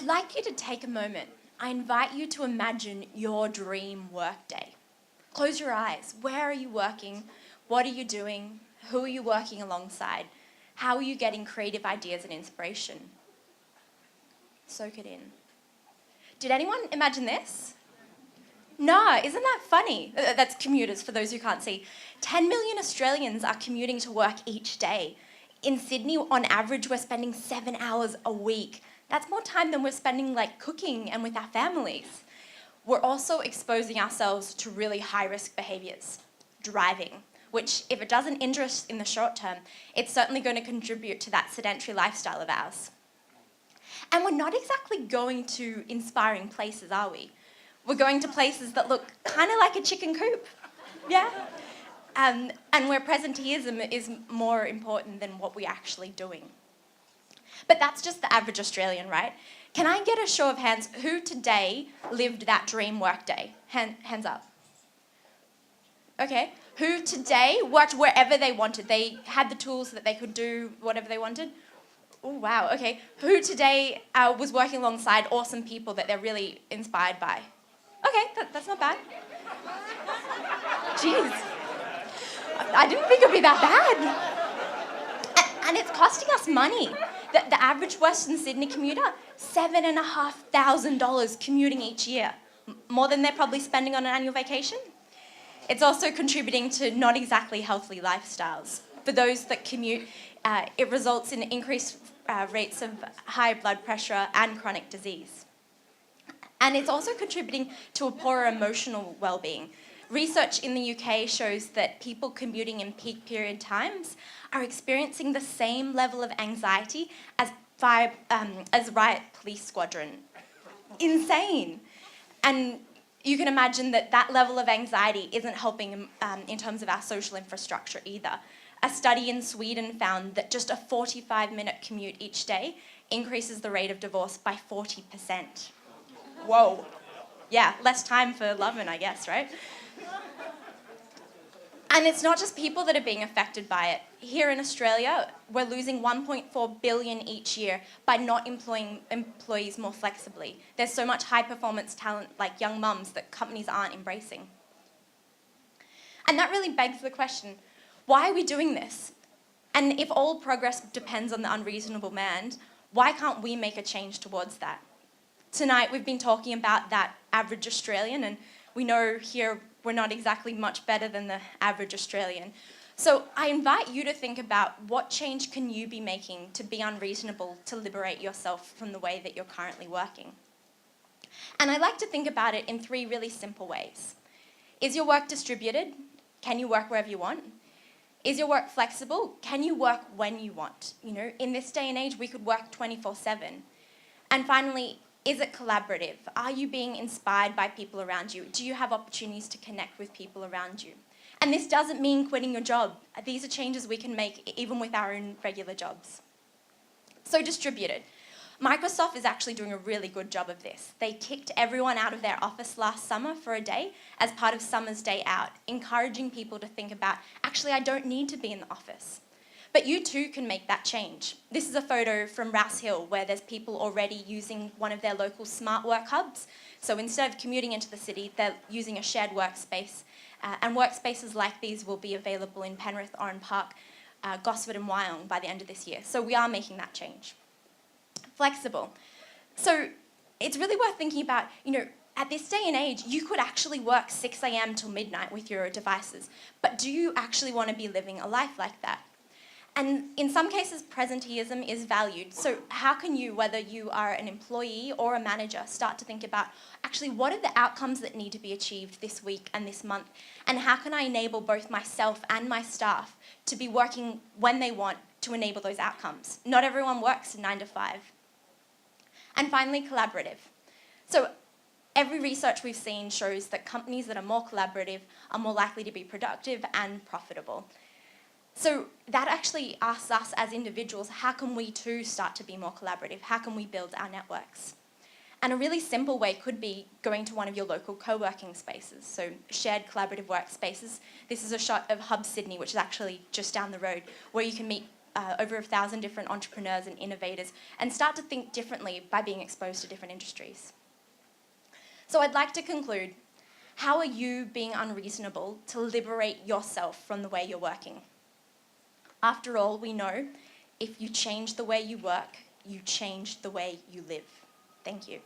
I'd like you to take a moment. I invite you to imagine your dream workday. Close your eyes. Where are you working? What are you doing? Who are you working alongside? How are you getting creative ideas and inspiration? Soak it in. Did anyone imagine this? No, isn't that funny? That's commuters, for those who can't see. 10 million Australians are commuting to work each day. In Sydney, on average, we're spending 7 hours a week. That's more time than we're spending cooking and with our families. We're also exposing ourselves to really high-risk behaviours. Driving, which if it doesn't injure us in the short term, it's certainly going to contribute to that sedentary lifestyle of ours. And we're not exactly going to inspiring places, are we? We're going to places that look kind of like a chicken coop, yeah? And where presenteeism is more important than what we're actually doing. But that's just the average Australian, right? Can I get a show of hands who today lived that dream work day? Hands up. Okay. Who today worked wherever they wanted? They had the tools that they could do whatever they wanted? Oh, wow. Okay. Who today was working alongside awesome people that they're really inspired by? Okay, that's not bad. Jeez. I didn't think it would be that bad. And it's costing us money. The average Western Sydney commuter, $7,500 commuting each year. More than they're probably spending on an annual vacation. It's also contributing to not exactly healthy lifestyles. For those that commute, it results in increased rates of high blood pressure and chronic disease. And it's also contributing to a poorer emotional well-being. Research in the UK shows that people commuting in peak period times are experiencing the same level of anxiety as riot police squadron. Insane. And you can imagine that level of anxiety isn't helping in terms of our social infrastructure either. A study in Sweden found that just a 45-minute commute each day increases the rate of divorce by 40%. Whoa. Yeah, less time for loving, I guess, right? And it's not just people that are being affected by it. Here in Australia, we're losing $1.4 billion each year by not employing employees more flexibly. There's so much high-performance talent, like young mums, that companies aren't embracing. And that really begs the question, why are we doing this? And if all progress depends on the unreasonable demand, why can't we make a change towards that? Tonight, we've been talking about that average Australian, and we know here we're not exactly much better than the average Australian. So I invite you to think about what change can you be making to be unreasonable to liberate yourself from the way that you're currently working. And I like to think about it in 3 really simple ways. Is your work distributed? Can you work wherever you want? Is your work flexible? Can you work when you want? You know, in this day and age, we could work 24/7. And finally, is it collaborative? Are you being inspired by people around you? Do you have opportunities to connect with people around you? And this doesn't mean quitting your job. These are changes we can make even with our own regular jobs. So distributed. Microsoft is actually doing a really good job of this. They kicked everyone out of their office last summer for a day as part of Summer's Day Out, encouraging people to think about, actually, I don't need to be in the office. But you too can make that change. This is a photo from Rouse Hill where there's people already using one of their local smart work hubs. So instead of commuting into the city, they're using a shared workspace. And workspaces like these will be available in Penrith, Oran Park, Gosford and Wyong by the end of this year. So we are making that change. Flexible. So it's really worth thinking about, at this day and age, you could actually work 6 a.m. till midnight with your devices. But do you actually want to be living a life like that? And in some cases, presenteeism is valued. So how can you, whether you are an employee or a manager, start to think about, actually, what are the outcomes that need to be achieved this week and this month? And how can I enable both myself and my staff to be working when they want to enable those outcomes? Not everyone works 9 to 5. And finally, collaborative. So every research we've seen shows that companies that are more collaborative are more likely to be productive and profitable. So that actually asks us as individuals, how can we too start to be more collaborative? How can we build our networks? And a really simple way could be going to one of your local co-working spaces, so shared collaborative workspaces. This is a shot of Hub Sydney, which is actually just down the road, where you can meet over 1,000 different entrepreneurs and innovators, and start to think differently by being exposed to different industries. So I'd like to conclude. How are you being unreasonable to liberate yourself from the way you're working? After all, we know if you change the way you work, you change the way you live. Thank you.